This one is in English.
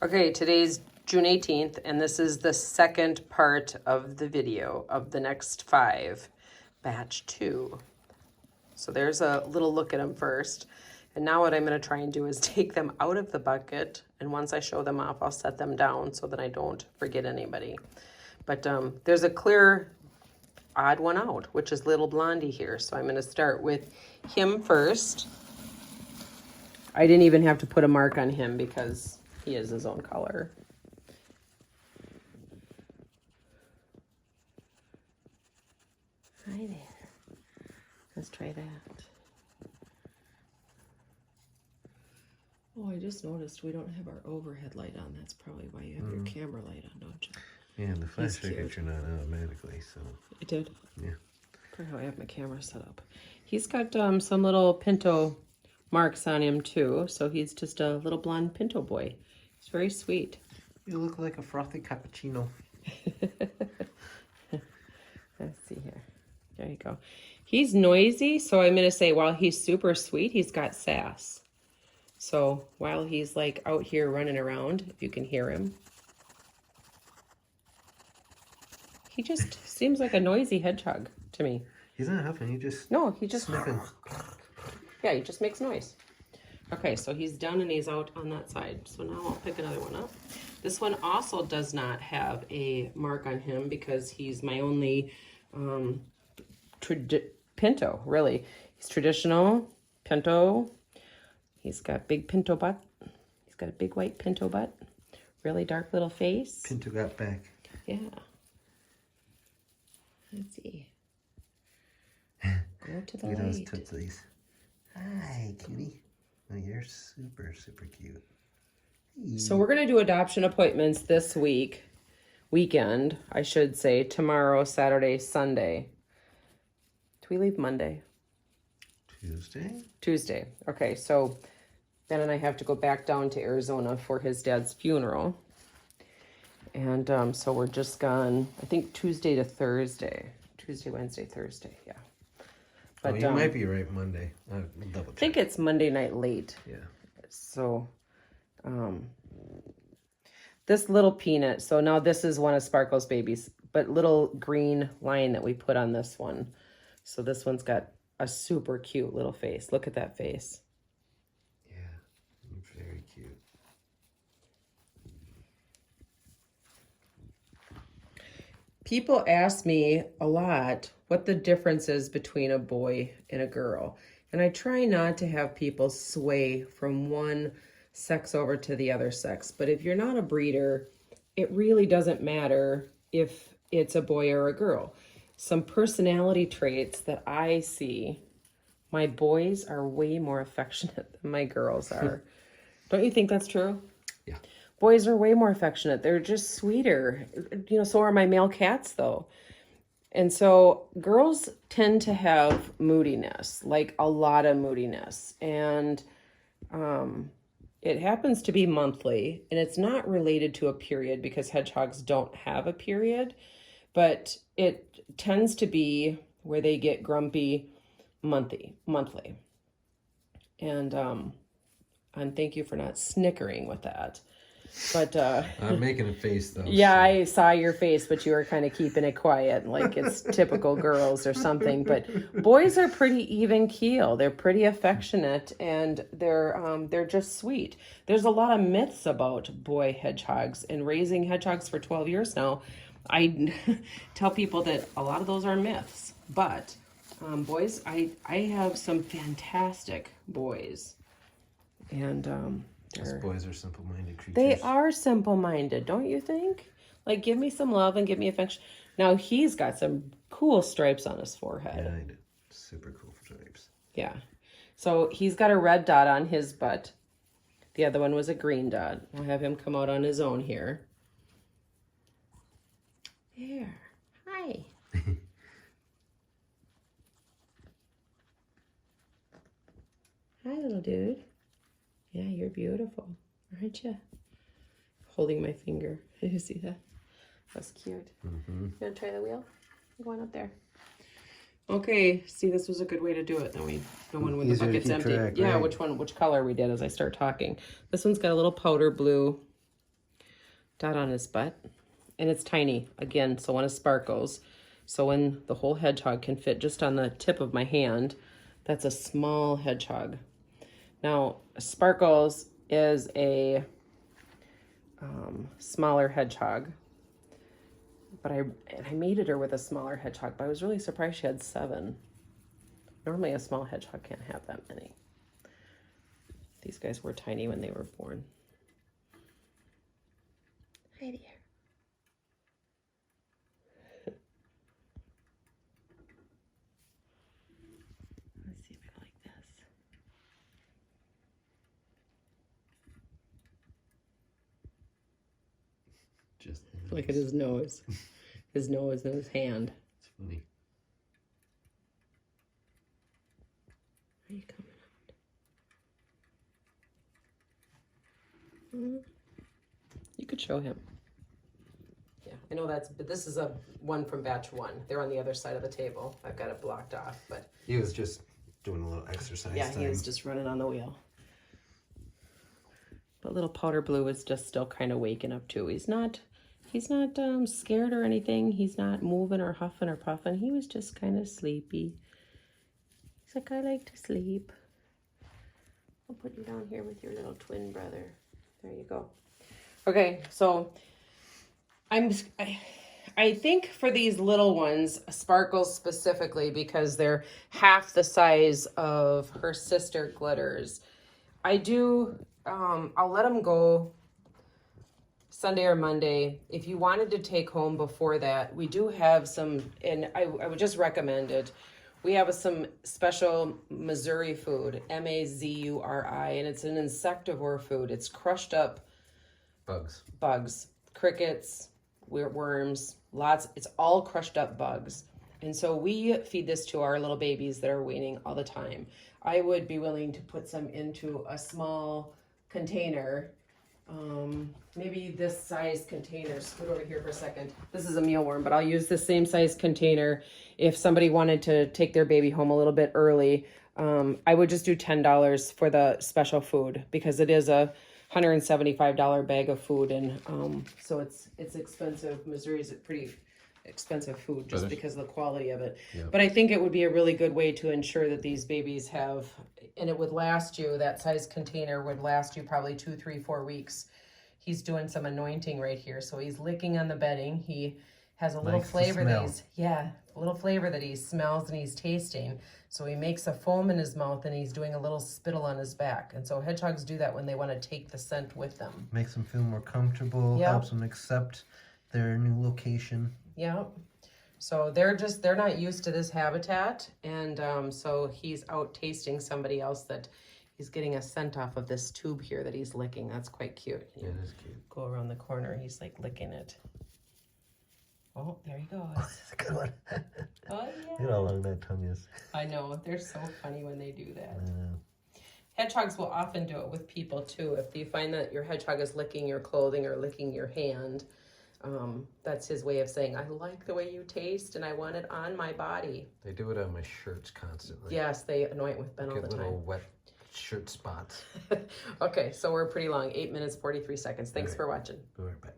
Okay, today's June 18th, and this is the second part of the video of the next 5, batch 2. So there's a little look at them first. And now what I'm going to try and do is take them out of the bucket, and once I show them off, I'll set them down so that I don't forget anybody. But there's a clear odd one out, which is little Blondie here. So I'm going to start with him first. I didn't even have to put a mark on him because he is his own color. Hi there. Let's try that. Oh, I just noticed we don't have our overhead light on. That's probably why you have your camera light on, don't you? Yeah, and the flash triggers turn on automatically, so. It did? Yeah. Probably how I have my camera set up. He's got some little pinto marks on him too, so he's just a little blonde pinto boy. He's very sweet. You look like a frothy cappuccino. Let's see here. There you go. He's noisy, so I'm going to say while he's super sweet, he's got sass. So while he's like out here running around, if you can hear him, he just seems like a noisy hedgehog to me. He's not huffing, he just... No, he just... Sniffing. Yeah, he just makes noise. Okay, so he's done and he's out on that side. So now I'll pick another one up. This one also does not have a mark on him because he's my only pinto, really. He's traditional pinto. He's got big pinto butt. He's got a big white pinto butt. Really dark little face. Pinto got back. Yeah. Let's see. Go to the light. Look at those tootsies. Hi, cutie. Oh, you're super, super cute. Hey. So we're going to do adoption appointments this weekend, I should say, tomorrow, Saturday, Sunday. Do we leave Monday? Tuesday. Okay, so Ben and I have to go back down to Arizona for his dad's funeral. And so we're just gone, I think, Tuesday to Thursday. Tuesday, Wednesday, Thursday, yeah. But you might be right Monday. I'll double check. I think it's Monday night late. Yeah. So, this little peanut, so now this is one of Sparkle's babies, but little green line that we put on this one. So this one's got a super cute little face. Look at that face. Yeah, very cute. People ask me a lot what the difference is between a boy and a girl. And I try not to have people sway from one sex over to the other sex. But if you're not a breeder, it really doesn't matter if it's a boy or a girl. Some personality traits that I see, my boys are way more affectionate than my girls are. Don't you think that's true? Yeah. Boys are way more affectionate. They're just sweeter. You know, so are my male cats, though. And so girls tend to have moodiness, like a lot of moodiness. And it happens to be monthly. And it's not related to a period because hedgehogs don't have a period. But it tends to be where they get grumpy monthly. And thank you for not snickering with that. But I'm making a face though. Yeah, so. I saw your face, but you were kind of keeping it quiet, like it's typical girls or something. But boys are pretty even keel. They're pretty affectionate, and they're just sweet. There's a lot of myths about boy hedgehogs, and raising hedgehogs for 12 years now, I tell people that a lot of those are myths. But boys, I have some fantastic boys, and those boys are simple-minded creatures. They are simple-minded, don't you think? Like, give me some love and give me affection. Now, he's got some cool stripes on his forehead. Yeah, I do. Super cool stripes. Yeah. So, he's got a red dot on his butt. The other one was a green dot. I'll have him come out on his own here. There. Hi. Hi, little dude. Yeah, you're beautiful, aren't you? Holding my finger. Did you see that? That's cute. You want to try the wheel? Go on up there. Okay, see, this was a good way to do it. Then we know when the bucket's empty. Track, yeah, right? which color we did as I start talking. This one's got a little powder blue dot on his butt. And it's tiny, again, so one of Sparkle's. So when the whole hedgehog can fit just on the tip of my hand, that's a small hedgehog. Now, Sparkle's is a smaller hedgehog. But I mated her with a smaller hedgehog, but I was really surprised she had 7. Normally a small hedgehog can't have that many. These guys were tiny when they were born. Hi there. Let's see if I like this. Just Look at his nose. His nose and his hand. It's funny. Are you coming out? You could show him. Yeah, I know but this is a one from batch 1. They're on the other side of the table. I've got it blocked off, but. He was just doing a little exercise. Yeah, he was just running on the wheel. But little powder blue is just still kind of waking up too. He's not scared or anything. He's not moving or huffing or puffing. He was just kind of sleepy. He's like, I like to sleep. I'll put you down here with your little twin brother. There you go. Okay, so I think for these little ones, Sparkles specifically, because they're half the size of her sister Glitters, I'll let them go Sunday or Monday. If you wanted to take home before that, we do have some, and I would just recommend it. We have some special Missouri food, Mazuri, and it's an insectivore food. It's crushed up bugs, crickets, worms, lots. It's all crushed up bugs. And so we feed this to our little babies that are weaning all the time. I would be willing to put some into a small container, maybe this size container. Scoot over here for a second. This is a mealworm, but I'll use the same size container if somebody wanted to take their baby home a little bit early. I would just do $10 for the special food because it is a $175 bag of food, and so it's expensive. Missouri is a pretty expensive food just because of the quality of it. Yeah. But I think it would be a really good way to ensure that these babies have, and it would last you, that size container would last you probably 2, 3, 4 weeks. He's doing some anointing right here. So he's licking on the bedding. He has a little flavor that he smells and he's tasting. So he makes a foam in his mouth and he's doing a little spittle on his back. And so hedgehogs do that when they want to take the scent with them. Makes them feel more comfortable, helps them accept their new location. Yeah. So they're not used to this habitat. And so he's out tasting somebody else that he's getting a scent off of this tube here that he's licking. That's quite cute. Yeah, it is cute. Go around the corner. He's like licking it. Oh, there he goes. That's a good one. Oh, yeah. Look at how long that tongue is. I know. They're so funny when they do that. Hedgehogs will often do it with people, too. If you find that your hedgehog is licking your clothing or licking your hand, that's his way of saying, I like the way you taste and I want it on my body. They do it on my shirts constantly. Yes, they anoint with Ben all the time. Little wet shirt spots. Okay, so we're pretty long. 8 minutes, 43 seconds. Thanks for watching. Be right back.